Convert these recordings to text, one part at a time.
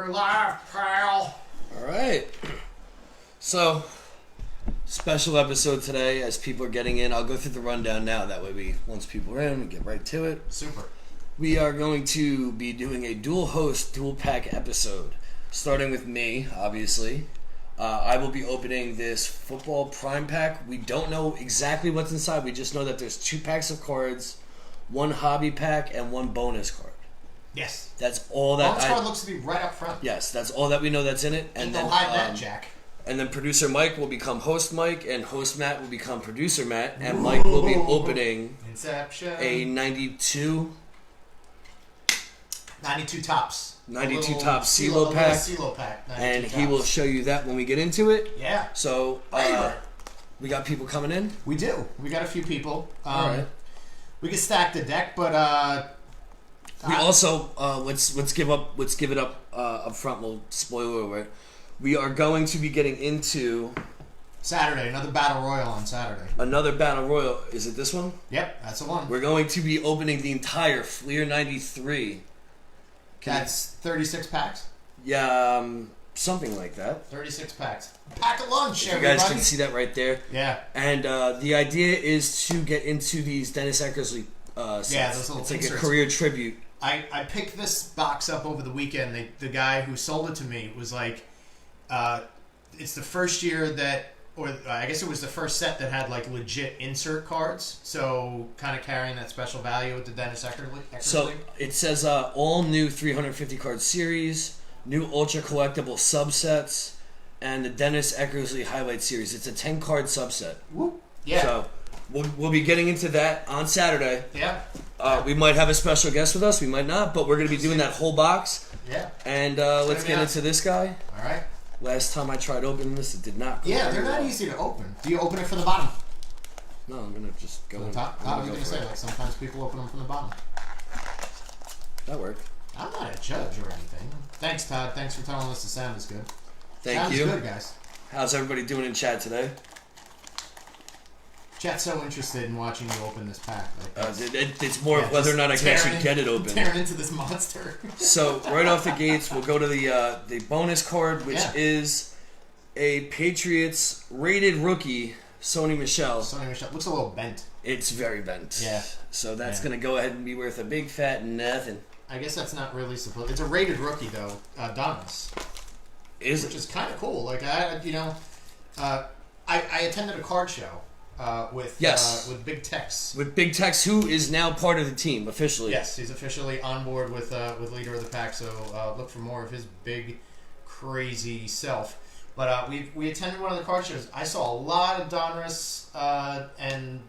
We're live, pal. All right. So, special episode today as people are getting in. I'll go through the rundown now. That way once people are in, we get right to it. Super. We are going to be doing a dual host, dual pack episode. Starting with me, obviously. I will be opening this football prime pack. We don't know exactly what's inside. We just know that there's 2 packs of cards, 1 hobby pack, and 1 bonus card. Yes. That's all that. Bonus card looks to be right up front. Yes, that's all that we know that's in it. And don't hide that, Jack. And then producer Mike will become host Mike, and host Matt will become producer Matt, and Mike will be opening Inception. a 92 tops. 92 top CeeLo pack. CeeLo pack. And he tops. will show you that when we get into it. Yeah. So, we got people coming in? We do. We got a few people. All right. We can stack the deck, but we also let's give it up front. We'll spoiler alert. We are going to be getting into Saturday, another battle royal on Saturday. another battle royal. Is it this one? Yep, that's the one. We're going to be opening the entire Fleer 93. That's 36 packs. Yeah, something like that. 36 packs. Pack a lunch, If you everybody. guys can see that right there. Yeah. And the idea is to get into these Dennis Eckersley sets. Yeah, those little it's like inserts. a career tribute. I picked this box up over the weekend. The guy who sold it to me was like, it's the first year that, or I guess it was the first set that had like legit insert cards. So kind of carrying that special value with the Dennis Eckersley. So it says all new 350 card series, new ultra collectible subsets, and the Dennis Eckersley highlight series. It's a 10 card subset. Whoop. Yeah. So we'll be getting into that on Saturday. Yeah. We might have a special guest with us. We might not, but we're going to be doing that whole box. Yeah. And let's get into this guy. All right. Last time I tried opening this, it did not go Yeah, very they're not well. easy to open. Do you open it from the bottom? No, I'm going to just go From the in. top? I'm I was gonna going go to for say, it. like, sometimes people open them from the bottom. That worked. I'm not a judge or anything. Thanks, Todd. Thanks for telling us the sound is good. Thank you. Sounds good, guys. How's everybody doing in chat today? Chat's so interested in watching you open this pack. Like, It's more of whether or not I can actually get it open. Tearing into this monster. So right off the gates, we'll go to the bonus card, which is a Patriots rated rookie, Sony Michel. Sony Michel looks a little bent. It's very bent. Yeah. So that's gonna go ahead and be worth a big fat nothing. I guess that's not really supposed. It's a rated rookie though, Donis. Is which it? is kind of cool. Like I attended a card show with Big Tex. With Big Tex, who is now part of the team officially. Yes, he's officially on board with leader of the pack. So look for more of his big, crazy self. But we attended one of the card shows. I saw a lot of Donruss and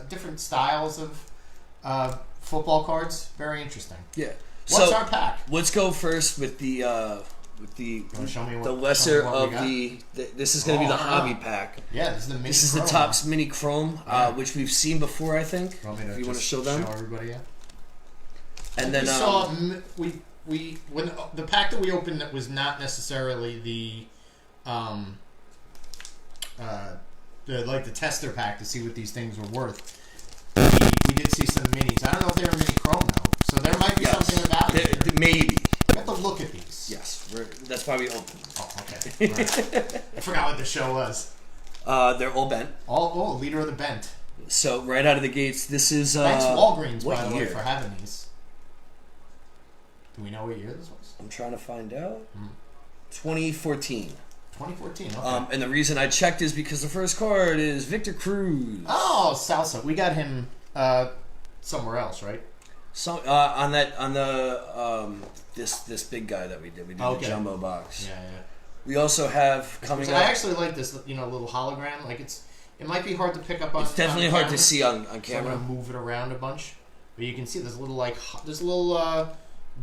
different styles of football cards. Very interesting. Yeah. What's our pack? Let's go first with the lesser of the. This is going to be the hobby pack. Yeah, this is the mini. This is the Topps Mini Chrome, which we've seen before, I think. If you want to show them, show everybody, yeah. And then we saw when the pack that we opened that was not necessarily the tester pack to see what these things were worth. We did see some minis. I don't know if they were mini chrome though, so there might be something about it. Maybe. We have to look at these. Yes, that's why we opened. Oh, okay. Right. I forgot what the show was. They're all bent. Leader of the bent. So right out of the gates, this is. Thanks Walgreens, what by the way, year? for having these. Do we know what year this was? I'm trying to find out. 2014. 2014. Okay. And the reason I checked is because the first card is Victor Cruz. Oh, Salsa. We got him somewhere else, right? So this big guy that we did the jumbo box. Yeah. We also have coming up. I actually like this, little hologram. Like it might be hard to pick up on. It's definitely hard to see on camera. So I'm gonna move it around a bunch, but you can see this little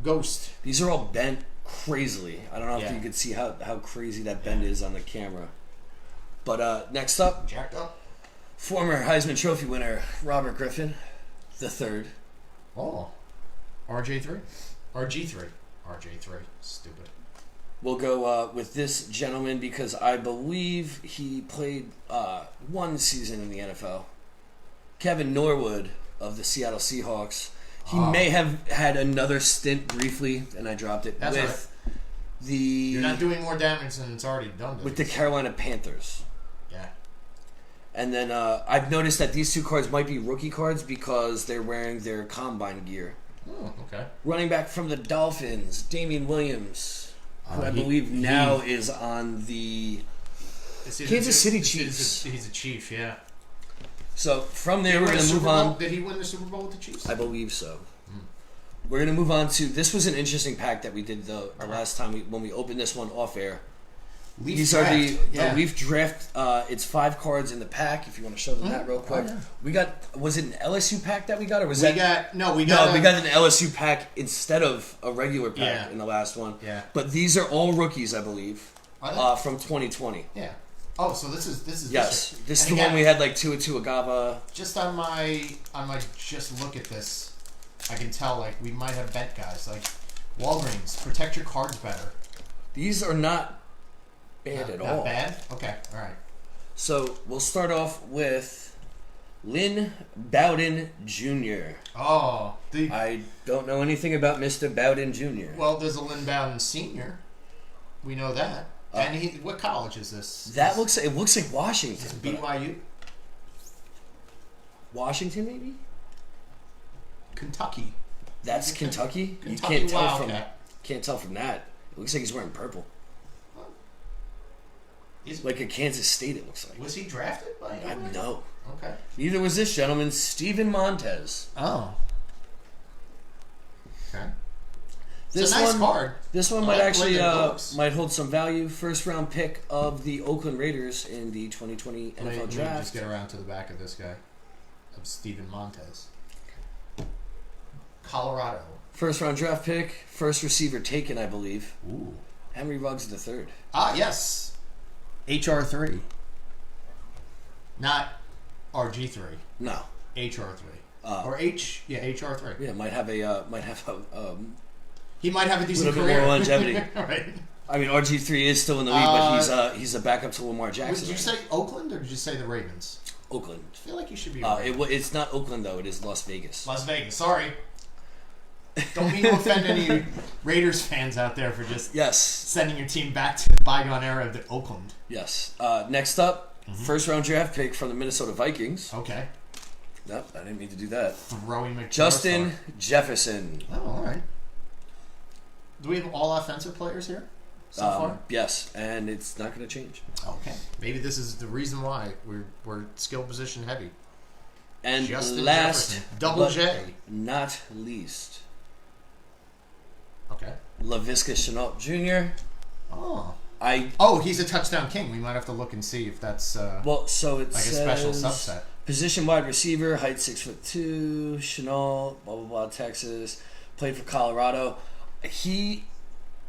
ghost. These are all bent crazily. I don't know if you can see how crazy that bend is on the camera. But next up, Jacked up. former Heisman Trophy winner Robert Griffin, the third. Oh, RJ3, RG3, stupid. We'll go with this gentleman because I believe he played one season in the NFL. Kevin Norwood of the Seattle Seahawks. He may have had another stint briefly, and I dropped it, You're not doing more damage than it's already done. With the Carolina Panthers. Yeah. And then I've noticed that these 2 cards might be rookie cards because they're wearing their combine gear. Oh, okay. Running back from the Dolphins, Damian Williams, who I believe now is on the Kansas City Chiefs. He's a Chief, yeah. So from there, we're going to move on. Did he win the Super Bowl with the Chiefs? I believe so. We're going to move on to... This was an interesting pack that we did the last time when we opened this one off air. These are the Leaf Draft. It's 5 cards in the pack. If you want to show them that real quick, we got. Was it an LSU pack that we got, or was we got an LSU pack instead of a regular pack in the last one. Yeah. But these are all rookies, I believe, from 2020. Yeah. Oh, so this is yes. This is the one we had like Tua Agava. Just on my just look at this, I can tell like we might have bent guys like Walgreens. Protect your cards better. These are not bad at all. Not bad? Okay, all right. So we'll start off with Lynn Bowden Jr. Oh. I don't know anything about Mr. Bowden Jr. Well, there's a Lynn Bowden Sr. We know that. And what college is this? It looks like Washington. Is it BYU? Washington, maybe? Kentucky. That's Kentucky? Kentucky. You can't tell from that. It looks like he's wearing purple. Like a Kansas State, it looks like. Was he drafted by anyone? No. Okay. Neither was this gentleman, Steven Montez. Oh. Okay. This it's a nice card. This one might actually might hold some value. First round pick of the Oakland Raiders in the 2020 NFL Draft. Let me just get around to the back of this guy. Of Steven Montez. Colorado. First round draft pick. First receiver taken, I believe. Ooh. Henry Ruggs III. Ah, yes. HR3. Not RG3. No. HR3. HR3. Yeah, might have a he might have a decent little career. bit more longevity. Right. I mean, RG3 is still in the league, but he's a backup to Lamar Jackson. Did you say Oakland or did you say the Ravens? Oakland. I feel like you should be. It's not Oakland though. It is Las Vegas. Las Vegas. Sorry. Don't mean to offend any Raiders fans out there for just sending your team back to the bygone era of the Oakland. Yes. Next up, first round draft pick from the Minnesota Vikings. Okay. Nope, I didn't mean to do that. Throwing McJoy. Justin Jefferson. Oh, all right. Do we have all offensive players here so far? Yes, and it's not going to change. Okay. Maybe this is the reason why we're skill position heavy. And Justin last, Jefferson. Double J. Not least. Okay. Laviska Shenault Jr. Oh. He's a touchdown king. We might have to look and see if that's so it's like a special subset. Position wide receiver, height 6'2", Shenault, blah blah blah, Texas, played for Colorado. He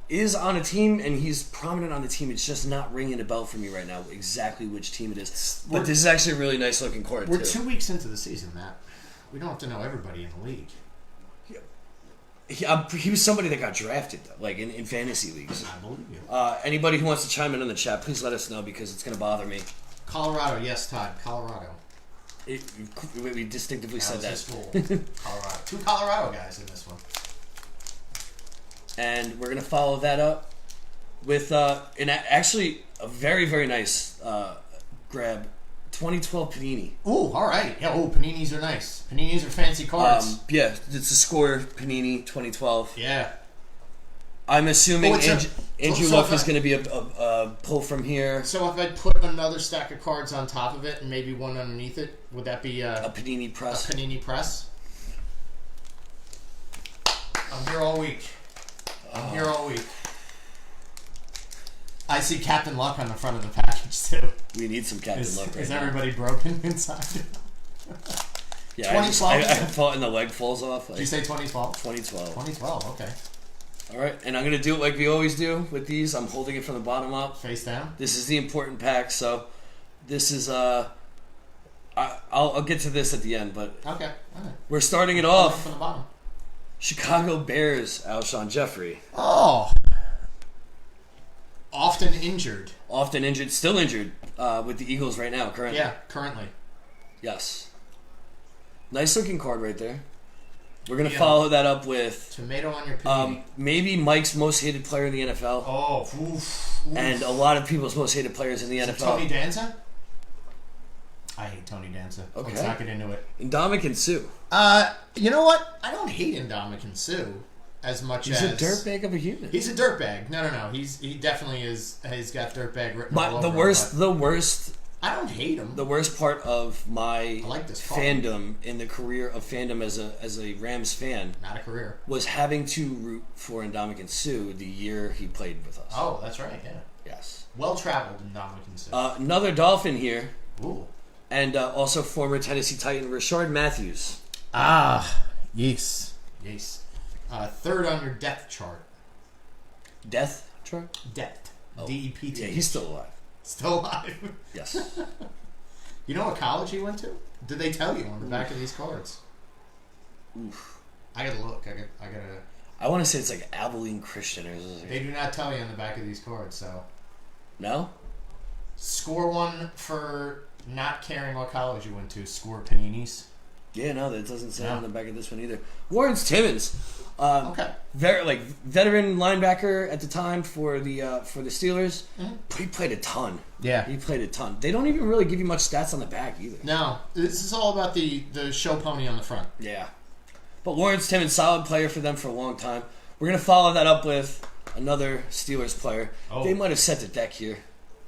is on a team and he's prominent on the team. It's just not ringing a bell for me right now exactly which team it is. But this is actually a really nice looking card. We're 2 weeks into the season, Matt. We don't have to know everybody in the league. He was somebody that got drafted, like in fantasy leagues. I believe you. Anybody who wants to chime in the chat, please let us know because it's going to bother me. Colorado, yes, Todd. Colorado. We distinctively said that. Colorado. 2 Colorado guys in this one. And we're going to follow that up with actually a very, very nice grab. 2012 Panini. Ooh, all right. Yeah, Paninis are nice. Paninis are fancy cards. Yeah, it's a score Panini 2012. Yeah. I'm assuming Andrew Luck is going to be a pull from here. So if I put another stack of cards on top of it and maybe one underneath it, would that be a Panini press? A Panini press? I'm here all week. I see Captain Luck on the front of the package too. We need some Captain Luck right now. Is everybody broken inside? Yeah, 2012. I thought and the leg falls off. Did you say 2012? 2012. 2012, okay. All right, and I'm going to do it like we always do with these. I'm holding it from the bottom up. Face down? This is the important pack, so this is... I'll get to this at the end, but... Okay, all right. We're starting it off. From the bottom. Chicago Bears, Alshon Jeffrey. Oh! Often injured. Still injured with the Eagles right now, currently. Yeah, currently. Yes. Nice looking card right there. We're going to follow that up with... Tomato on your panini. Maybe Mike's most hated player in the NFL. Oh, oof. And a lot of people's most hated players in the NFL. Tony Danza? I hate Tony Danza. Okay. Let's not get into it. Ndamukong Suh. You know what? I don't hate Ndamukong Suh as much as... He's a dirtbag of a human. He's a dirtbag. No. He definitely is. He's got dirtbag written all over the worst... I don't hate him. The worst part of my fandom in the career of fandom as a Rams fan, not a career, was having to root for Ndamukong Suh the year he played with us. Oh, that's right. Yeah. Yes. Well-traveled Ndamukong Suh. Another Dolphin here. Ooh. And also former Tennessee Titan Rashard Matthews. Yes. Third on your depth chart. Death chart? Depth. Oh. D-E-P-T. Yeah, he's still alive. Still alive? Yes. You know what college he went to? Did they tell you on the back of these cards? Oof. I gotta look. I want to say it's like Abilene Christian or something. They do not tell you on the back of these cards, so... No? Score one for not caring what college you went to. Score paninis. Yeah, no, that doesn't say on the back of this one either. Lawrence Timmons. Okay. Very veteran linebacker at the time for the Steelers. Mm-hmm. He played a ton. Yeah. He played a ton. They don't even really give you much stats on the back either. No. This is all about the show pony on the front. Yeah. But Lawrence Timmons, solid player for them for a long time. We're going to follow that up with another Steelers player. Oh. They might have set the deck here.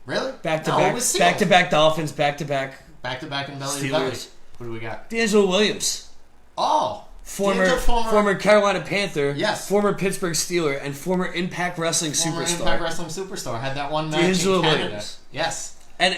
Really? Back-to-back Dolphins, back-to-back and belly Steelers. to belly. What do we got? D'Angelo Williams. Oh. Former Carolina Panther. Yes. Former Pittsburgh Steeler and former Impact Wrestling superstar. Had that one match D'Angelo in Canada. Williams. Yes. And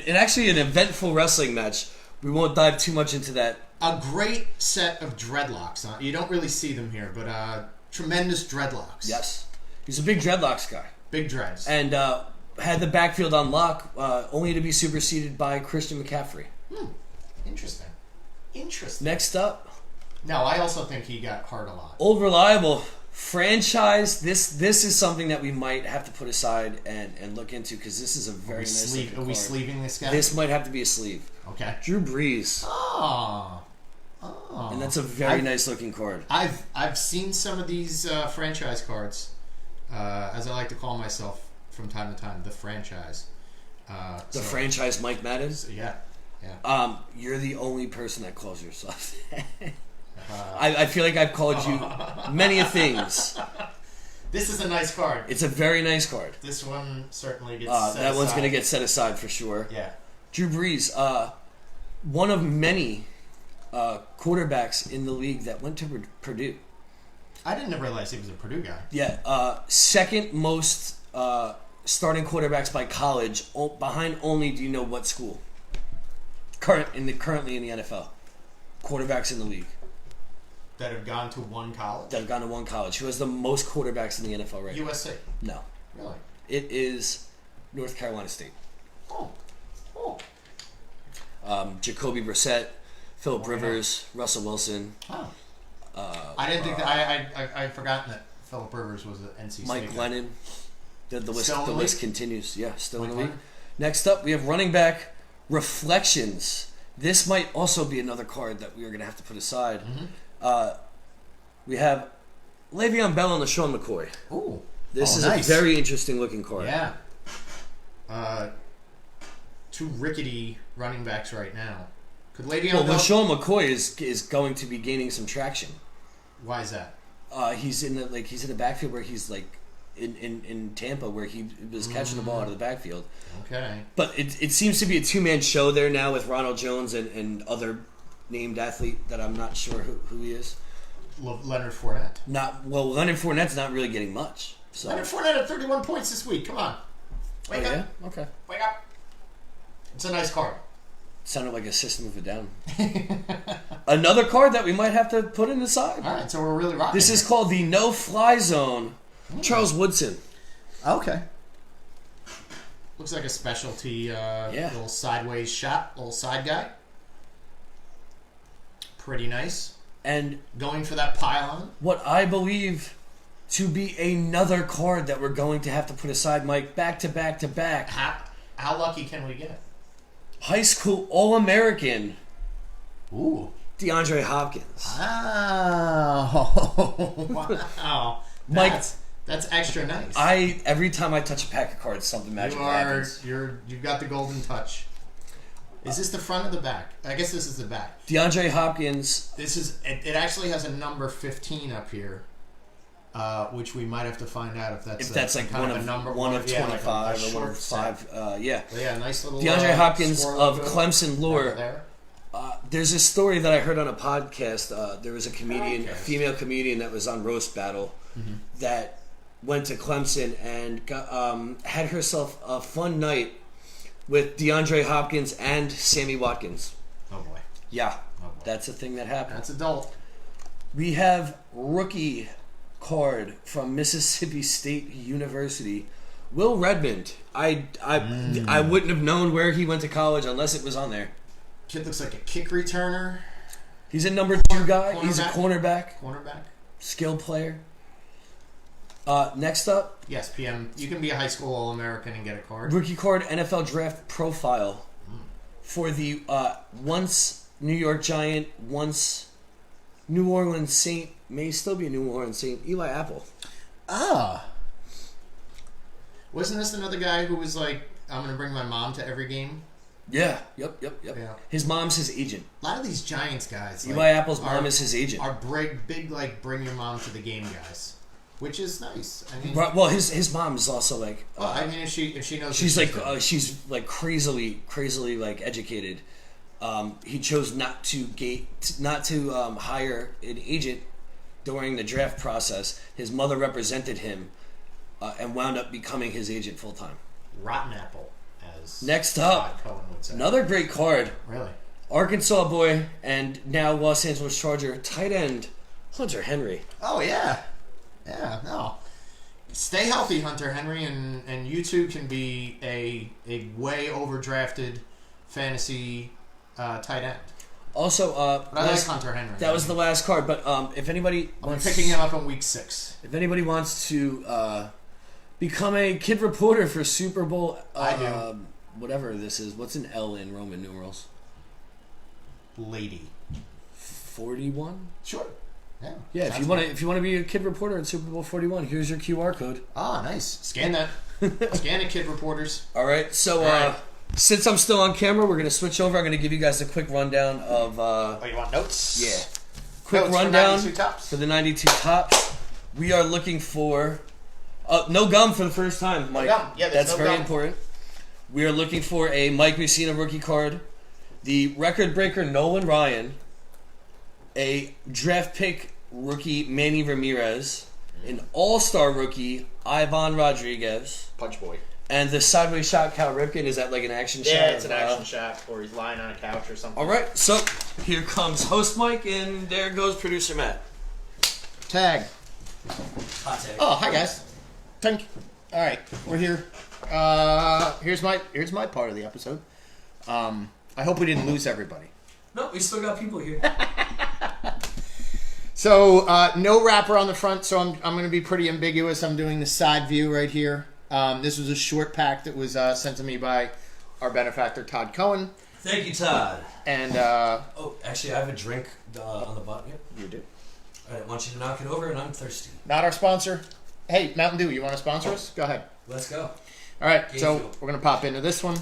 actually an eventful wrestling match. We won't dive too much into that. A great set of dreadlocks. You don't really see them here, but tremendous dreadlocks. Yes. He's a big dreadlocks guy. Big dreads. And had the backfield on lock, only to be superseded by Christian McCaffrey. Interesting. Next up. No, I also think he got hurt a lot. Old reliable franchise. This is something that we might have to put aside and look into because this is a very nice looking card. Are we sleeving this guy? This might have to be a sleeve. Okay. Drew Brees. Oh. And that's a very nice looking card. I've seen some of these franchise cards, as I like to call myself from time to time, the franchise. Franchise Mike Madden? Yeah. You're the only person that calls yourself that. I feel like I've called you many things. This is a nice card. It's a very nice card. This one certainly gets set that aside. one's going to get set aside for sure. Yeah. Drew Brees, one of many quarterbacks in the league that went to Purdue. I didn't realize he was a Purdue guy. Yeah. Second most starting quarterbacks by college, behind only, do you know what school? Currently in the NFL. Quarterbacks in the league. That have gone to one college? Who has the most quarterbacks in the NFL right now? USC? No. Really? It is North Carolina State. Oh. Jacoby Brissett, Phillip Rivers, Russell Wilson. Oh. I didn't think that. I'd forgotten that Phillip Rivers was an NC State. Mike Glennon. The list continues. Yeah, still in the league. Lennon? Next up, we have running back Reflections. This might also be another card that we are going to have to put aside. Mm-hmm. We have Le'Veon Bell and LaShawn McCoy. Ooh. This is nice. a very interesting looking card. Yeah. Two rickety running backs right now. Could Le'Veon Bell... LaShawn McCoy is going to be gaining some traction. Why is that? He's in the backfield where he's like in Tampa where he was catching the ball out of the backfield. Okay. But it seems to be a two-man show there now with Ronald Jones and other named athlete that I'm not sure who he is. Leonard Fournette. Leonard Fournette's not really getting much. So. Leonard Fournette had 31 points this week. Come on. Wake up. Yeah? Okay. Wake up. It's a nice card. Sounded like a System of a Down. Another card that we might have to put in the side. All right, so we're really rocking. This is called the No-Fly Zone. Charles Woodson. Okay. Looks like a specialty little sideways shot, little side guy. Pretty nice. And going for that pylon. What I believe to be another card that we're going to have to put aside, Mike, back to back to back. How lucky can we get? High school All-American. Ooh. DeAndre Hopkins. Oh, wow. Mike, that's extra nice. Every time I touch a pack of cards, something magical happens. You've got the golden touch. Is this the front or the back? I guess this is the back. DeAndre Hopkins. It actually has a number 15 up here, which we might have to find out if that's like kind one of a number, one of 25 like or one of 5. Yeah. But yeah, nice little DeAndre Hopkins of logo Clemson lore. there. There's a story that I heard on a podcast. There was a comedian, a female comedian that was on Roast Battle, that went to Clemson and had herself a fun night with DeAndre Hopkins and Sammy Watkins. Oh boy. Yeah, Oh boy. that's a thing that happened. That's adult. We have rookie card from Mississippi State University, Will Redmond. I wouldn't have known where he went to college unless it was on there. Kid looks like a kick returner. He's a number 2 guy. He's a cornerback. Skill player. Next up. Yes, PM. You can be a high school All-American and get a card. Rookie card NFL draft profile for the once New York Giant, once New Orleans Saint, may still be a New Orleans Saint, Eli Apple. Ah. Wasn't this another guy who was like, I'm going to bring my mom to every game? Yeah. Yep. Yeah. His mom's his agent. A lot of these Giants guys. Eli Apple's mom is his agent. Are big, like, bring your mom to the game guys. Which is nice. I mean, well, his mom is also like. Well, I mean, if she knows, she's like crazily like educated. He chose not to hire an agent during the draft process. His mother represented him, and wound up becoming his agent full time. Rotten apple, as next up, Todd Cohen would say. Another great card. Really, Arkansas boy and now Los Angeles Charger tight end Hunter Henry. Oh yeah. Yeah, no. Stay healthy, Hunter Henry, and you too can be a way overdrafted fantasy tight end. Also, but I like Hunter Henry. That was the last card, but if anybody wants, picking him up in week 6. If anybody wants to become a kid reporter for Super Bowl, I do. Whatever this is, what's an L in Roman numerals? Lady. 41. Sure. Yeah, if you want to be a kid reporter in Super Bowl 41, here's your QR code. Ah, nice. Scan that. Scan it, kid reporters. All right. So since I'm still on camera, we're going to switch over. I'm going to give you guys a quick rundown of you want notes? Yeah. Quick rundown for the 92 tops. We are looking for no gum for the first time, Mike. No gum. Yeah, that's no very gum. important. We are looking for a Mike Messina rookie card, the record breaker Nolan Ryan, a draft pick rookie Manny Ramirez, an all-star rookie Ivan Rodriguez, Punch Boy, and the sideways shot Cal Ripken. Is that like an action shot? Yeah, it's an action shot, or he's lying on a couch or something. All right, so here comes host Mike, and there goes producer Matt. Tag. Hot tag. Oh, hi guys. Thank you. All right, we're here. Here's my part of the episode. I hope we didn't lose everybody. No, we still got people here. So, no wrapper on the front, so I'm going to be pretty ambiguous. I'm doing the side view right here. This was a short pack that was sent to me by our benefactor, Todd Cohen. Thank you, Todd. And, actually, I have a drink on the bottom. Yep. You do. I didn't want you to knock it over, and I'm thirsty. Not our sponsor. Hey, Mountain Dew, you want to sponsor us? Go ahead. Let's go. All right, so we're going to pop into this one.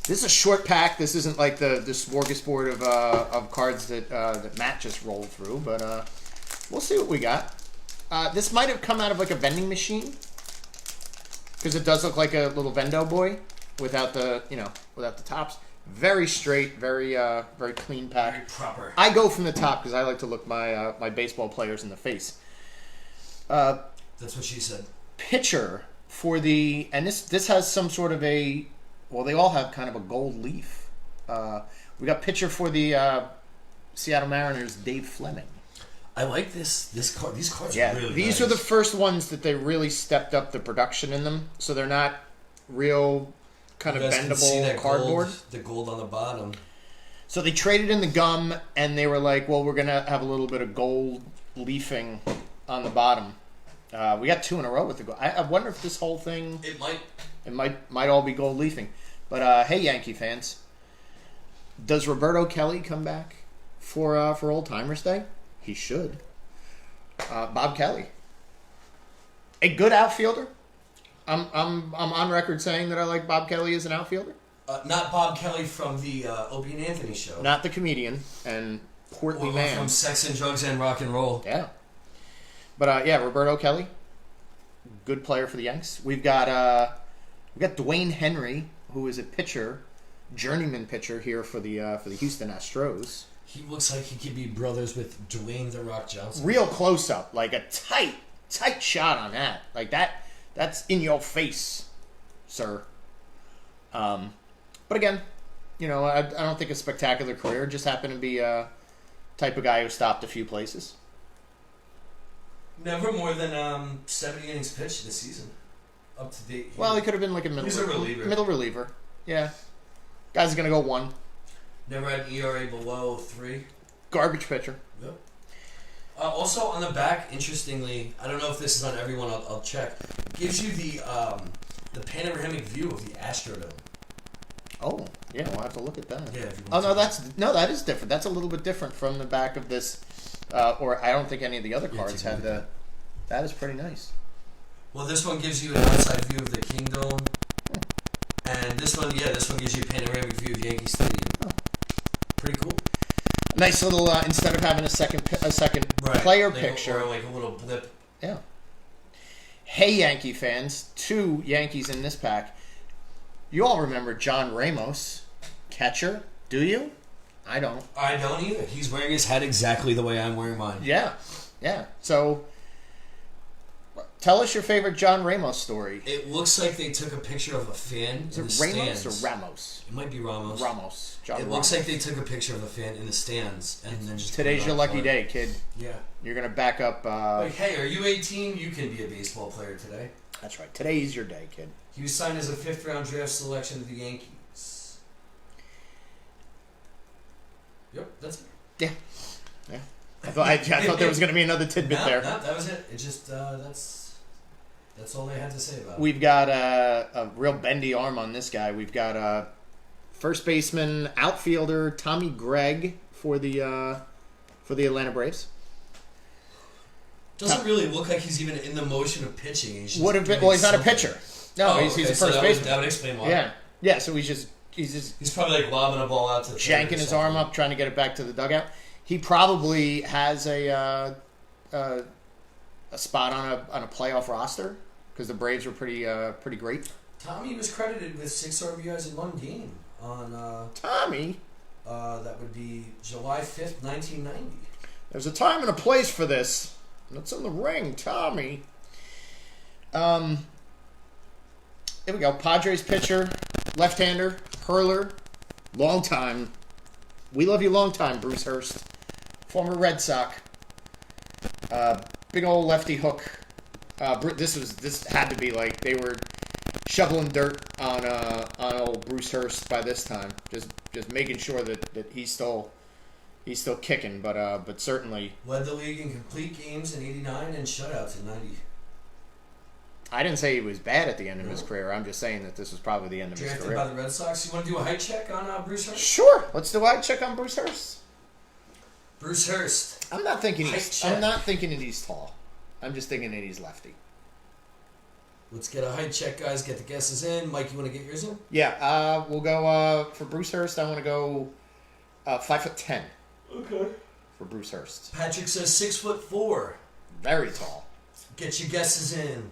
This is a short pack. This isn't like the smorgasbord of cards that Matt just rolled through, but we'll see what we got. This might have come out of like a vending machine because it does look like a little Vendo boy without the tops. Very straight, very clean pack. Very proper. I go from the top because I like to look my baseball players in the face. That's what she said. Pitcher for the this has some sort of a. Well, they all have kind of a gold leaf. We got pitcher for the Seattle Mariners, Dave Fleming. I like this card. These cards Yeah, are really these nice. are the first ones that they really stepped up the production in them. So they're not real kind of bendable cardboard. The gold on the bottom. So they traded in the gum, and they were like, well, we're going to have a little bit of gold leafing on the bottom. We got 2 in a row with the gold. I wonder if this whole thing... It might all be gold leafing. But, hey, Yankee fans. Does Roberto Kelly come back for Old Timers Day? He should. Bob Kelly, a good outfielder. I'm on record saying that I like Bob Kelly as an outfielder. Not Bob Kelly from the Opie and Anthony show. Not the comedian and portly man from Sex and Drugs and Rock and Roll. Yeah. But Roberto Kelly, good player for the Yanks. We've got Dwayne Henry, who is a pitcher, journeyman pitcher here for the Houston Astros. He looks like he could be brothers with Dwayne The Rock Johnson. Real close up, like a tight shot on that. Like that's in your face, sir. But again, I don't think a spectacular career. Just happened to be a type of guy who stopped a few places. Never more than 70 innings pitched this season. Up to date. Well, he could have been like a middle reliever. Yeah. Guy's going to go 1. Never had an ERA below 3. Garbage pitcher. Yep. Also on the back, interestingly, I don't know if this is on everyone. I'll check. Gives you the panoramic view of the Astrodome. Oh, yeah, we'll have to look at that. Yeah. If you want that is different. That's a little bit different from the back of this. Or I don't think any of the other cards had the. That is pretty nice. Well, this one gives you an outside view of the Kingdom, and this one gives you a panoramic view of Yankee Stadium. Oh. Pretty cool. Nice little instead of having a second player picture, or like a little blip. Yeah. Hey, Yankee fans! 2 Yankees in this pack. You all remember John Ramos, catcher? Do you? I don't. I don't either. He's wearing his hat exactly the way I'm wearing mine. Yeah. So, tell us your favorite John Ramos story. It looks like they took a picture of a fan Is in it the Ramos stands. Or Ramos? It might be Ramos. Ramos. John It Ramos. looks like they took a picture of a fan in the stands and then just. Today's your lucky day, kid. Yeah. You're gonna back up. Like, hey, are you 18? You can be a baseball player today. That's right. Today's your day, kid. He was signed as a 5th round draft selection to the Yankees. Yep, that's it. Yeah. I thought there was going to be another tidbit there. No, that was it. It just that's all they had to say about it. We've got a real bendy arm on this guy. We've got first baseman, outfielder Tommy Gregg for the Atlanta Braves. Doesn't really look like he's even in the motion of pitching. Would have been. Well, he's not a pitcher. No, he's a first baseman. That would explain why. Yeah. So he's probably like lobbing a ball out to the janking his arm up, trying to get it back to the dugout. He probably has a spot on a playoff roster because the Braves were pretty great. Tommy was credited with 6 RBIs in 1 game on. Tommy. That would be July 5th, 1990. There's a time and a place for this. It's in the ring, Tommy. Here we go. Padres pitcher, left-hander, hurler, long time. We love you long time, Bruce Hurst. Former Red Sox. Big old lefty hook. This had to be like they were shoveling dirt on old Bruce Hurst by this time. Just making sure that he's still kicking, but certainly led the league in complete games in '89 and shutouts in '90. I didn't say he was bad at the end of his career. I'm just saying that this was probably the end of his Drafted career. by the Red Sox. You want to do a height check on Bruce Hurst? Sure. Let's do a height check on Bruce Hurst. Bruce Hurst. I'm not thinking that he's tall. I'm just thinking that he's lefty. Let's get a height check, guys. Get the guesses in. Mike, you want to get yours in? Yeah. We'll go for Bruce Hurst. I want to go 5'10". Okay. For Bruce Hurst. Patrick says 6'4". Very tall. Get your guesses in.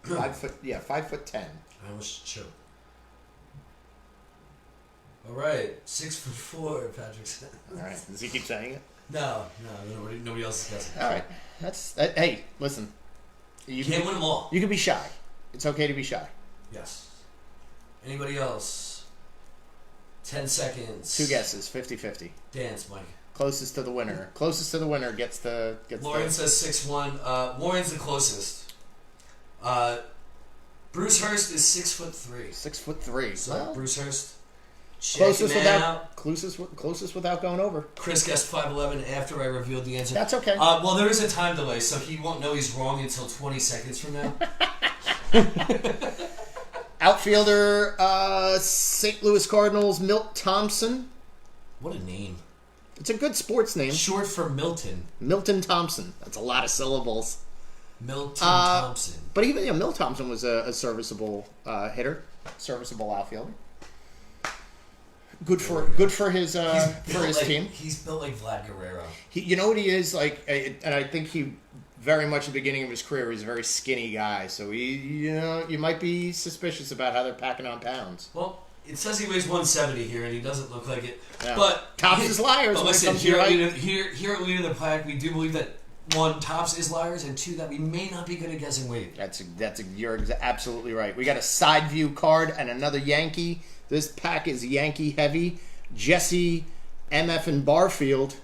5'10". I almost choked. All right, 6'4", Patrick said. All right, does he keep saying it? No, nobody else is guessing. All right, hey, listen. You can't win them all. You can be shy. It's okay to be shy. Yes. Anybody else? 10 seconds. 2 guesses, 50-50. Dance, Mike. Closest to the winner. Closest to the winner gets the. Lauren says 6'1". Lauren's the closest. Bruce Hurst is 6'3". 6'3". So well, Bruce Hurst. Closest without going over. Chris guessed 5'11" after I revealed the answer. That's okay. Well, there is a time delay, so he won't know he's wrong until 20 seconds from now. Outfielder, St. Louis Cardinals, Milt Thompson. What a name. It's a good sports name. Short for Milton. Milton Thompson. That's a lot of syllables. Milton Thompson. But even Milt Thompson was a serviceable hitter, serviceable outfielder. Good for his team. He's built like Vlad Guerrero. You know what he is like, and I think he very much at the beginning of his career he's a very skinny guy. So you might be suspicious about how they're packing on pounds. Well, it says he weighs 170 here, and he doesn't look like it. Yeah. But Tops is liars. But listen, here at Leader of the Pack, we do believe that 1, Tops is liars, and 2, that we may not be good at guessing weight. You're absolutely right. We got a side view card and another Yankee. This pack is Yankee heavy. Jesse MF and Barfield,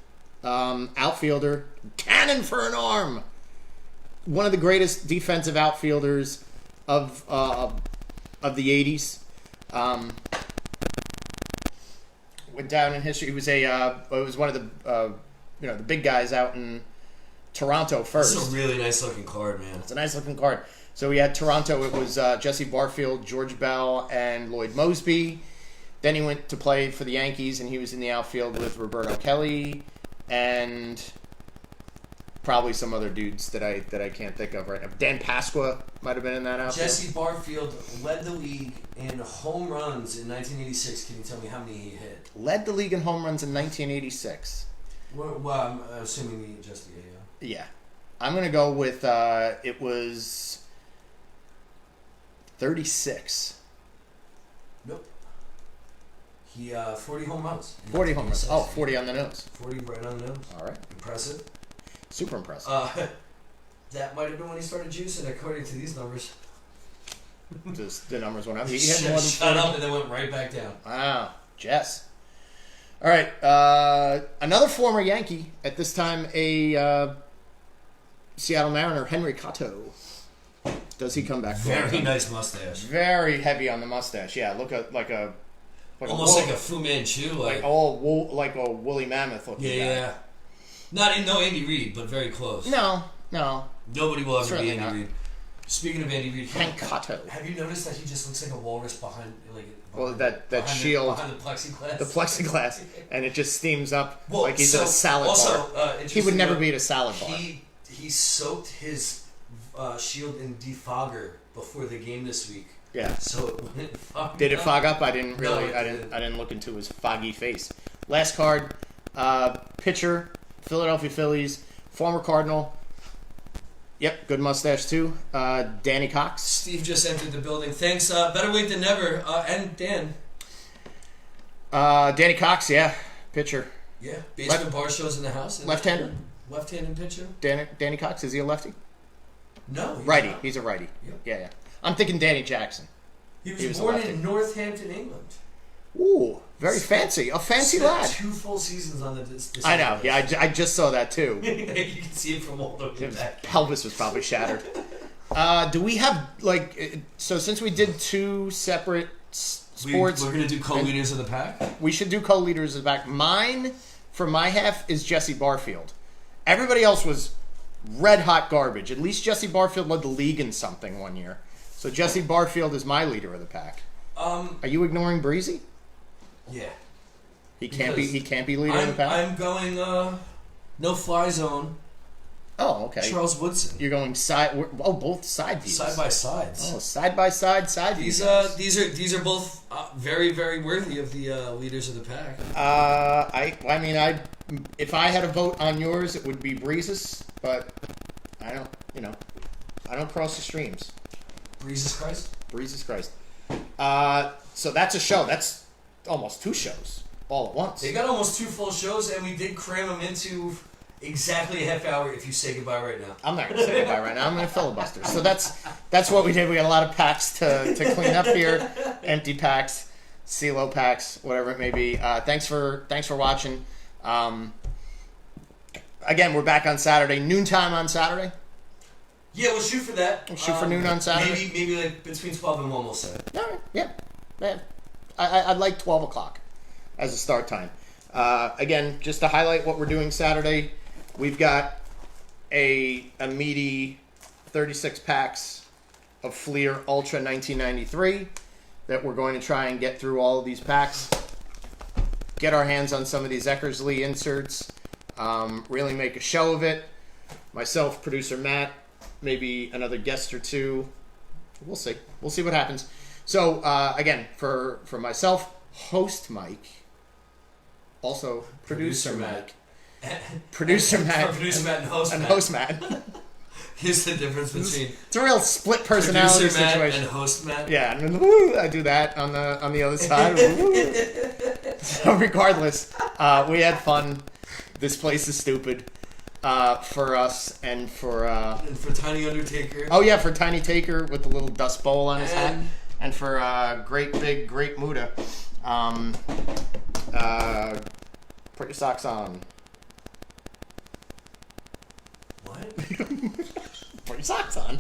outfielder, cannon for an arm. One of the greatest defensive outfielders of the '80s. Went down in history. He was one of the the big guys out in Toronto first. This is a really nice looking card, man. It's a nice looking card. So we had Toronto. It was Jesse Barfield, George Bell, and Lloyd Mosby. Then he went to play for the Yankees, and he was in the outfield with Roberto Kelly and probably some other dudes that I can't think of right now. Dan Pasqua might have been in that outfield. Jesse Barfield led the league in home runs in 1986. Can you tell me how many he hit? Led the league in home runs in 1986. Well, I'm assuming Jesse. Yeah. I'm going to go with, it was 36. Nope. He, 40 home runs. 40 home runs. Oh, 40 on the nose. 40 right on the nose. All right. Impressive. Super impressive. That might have been when he started juicing, according to these numbers. Just the numbers went up. He had more than shut up and then went right back down. Wow. Jess. All right. Another former Yankee, at this time a Seattle Mariner, Henry Cotto. Does he come back? Very nice mustache. Very heavy on the mustache. Yeah, like almost like a Fu Manchu, like a woolly mammoth looking guy. Yeah. No Andy Reid, but very close. No. Nobody will ever be Andy not. Reid. Speaking of Andy Reid, Hank Cotto. Have you noticed that he just looks like a walrus behind that shield, behind the plexiglass? The plexiglass, and it just steams up like he's at a salad bar. He would never be at a salad bar. He soaked his shield in defogger before the game this week. Yeah. So it wouldn't fog. Did it fog up? I didn't really. No, I didn't look into his foggy face. Last card, pitcher, Philadelphia Phillies, former Cardinal. Yep, good mustache too. Danny Cox. Steve just entered the building. Thanks. Better late than never. And Dan. Danny Cox, yeah, pitcher. Yeah, basement bar shows in the house. Left-hander. Left-handed pitcher. Danny Cox, is he a lefty? No, righty. He's a righty. Yep. Yeah. I'm thinking Danny Jackson. He was born in Northampton, England. Ooh, very fancy. A fancy lad. 2 full seasons on this I know. Yeah, I just saw that too. You can see it from all the way back. Pelvis was probably shattered. Do we have so since we did 2 separate sports, we're gonna do co-leaders of the pack. We should do co-leaders of the pack. Mine, for my half, is Jesse Barfield. Everybody else was red hot garbage. At least Jesse Barfield led the league in something one year. So Jesse Barfield is my leader of the pack. Are you ignoring Breezy? Yeah. He can't be leader of the pack. I'm going no fly zone. Oh, okay. Charles Woodson. You're going both side views. Side by sides. Oh, side by side views. These are both very, very worthy of the leaders of the pack. I mean, if I had a vote on yours, it would be Breezes, but I don't cross the streams. Breezes Christ. So that's a show. That's almost 2 shows all at once. They got almost 2 full shows, and we did cram them into exactly a half hour. If you say goodbye right now, I'm not going to say goodbye right now. I'm going to filibuster. So that's what we did. We got a lot of packs to clean up here. Empty packs, CeeLo packs, whatever it may be. Thanks for watching. Again, we're back on Saturday, noontime on Saturday. Yeah, we'll shoot for that. We'll shoot for noon on Saturday. Maybe like between 12 and 1, we'll say. All right, yeah. I'd like 12 o'clock as a start time. Again, just to highlight what we're doing Saturday, we've got a meaty 36 packs of Fleer Ultra 1993 that we're going to try and get through all of these packs. get our hands on some of these Eckersley inserts, really make a show of it. Myself, producer Matt, maybe another guest or two. We'll see. We'll see what happens. So, again, for myself, host Mike, also producer Mike. Producer Matt. Producer Matt and host and Matt. Host Matt. Here's the difference between It's a real split personality producer Matt situation. and host Matt. Yeah, and then, woo, I do that on the other side. So regardless, we had fun. This place is stupid for us and for Tiny Undertaker. oh yeah, for Tiny Taker with the little dust bowl on his hat, and for Great Muda. Put your socks on. What? Put your socks on.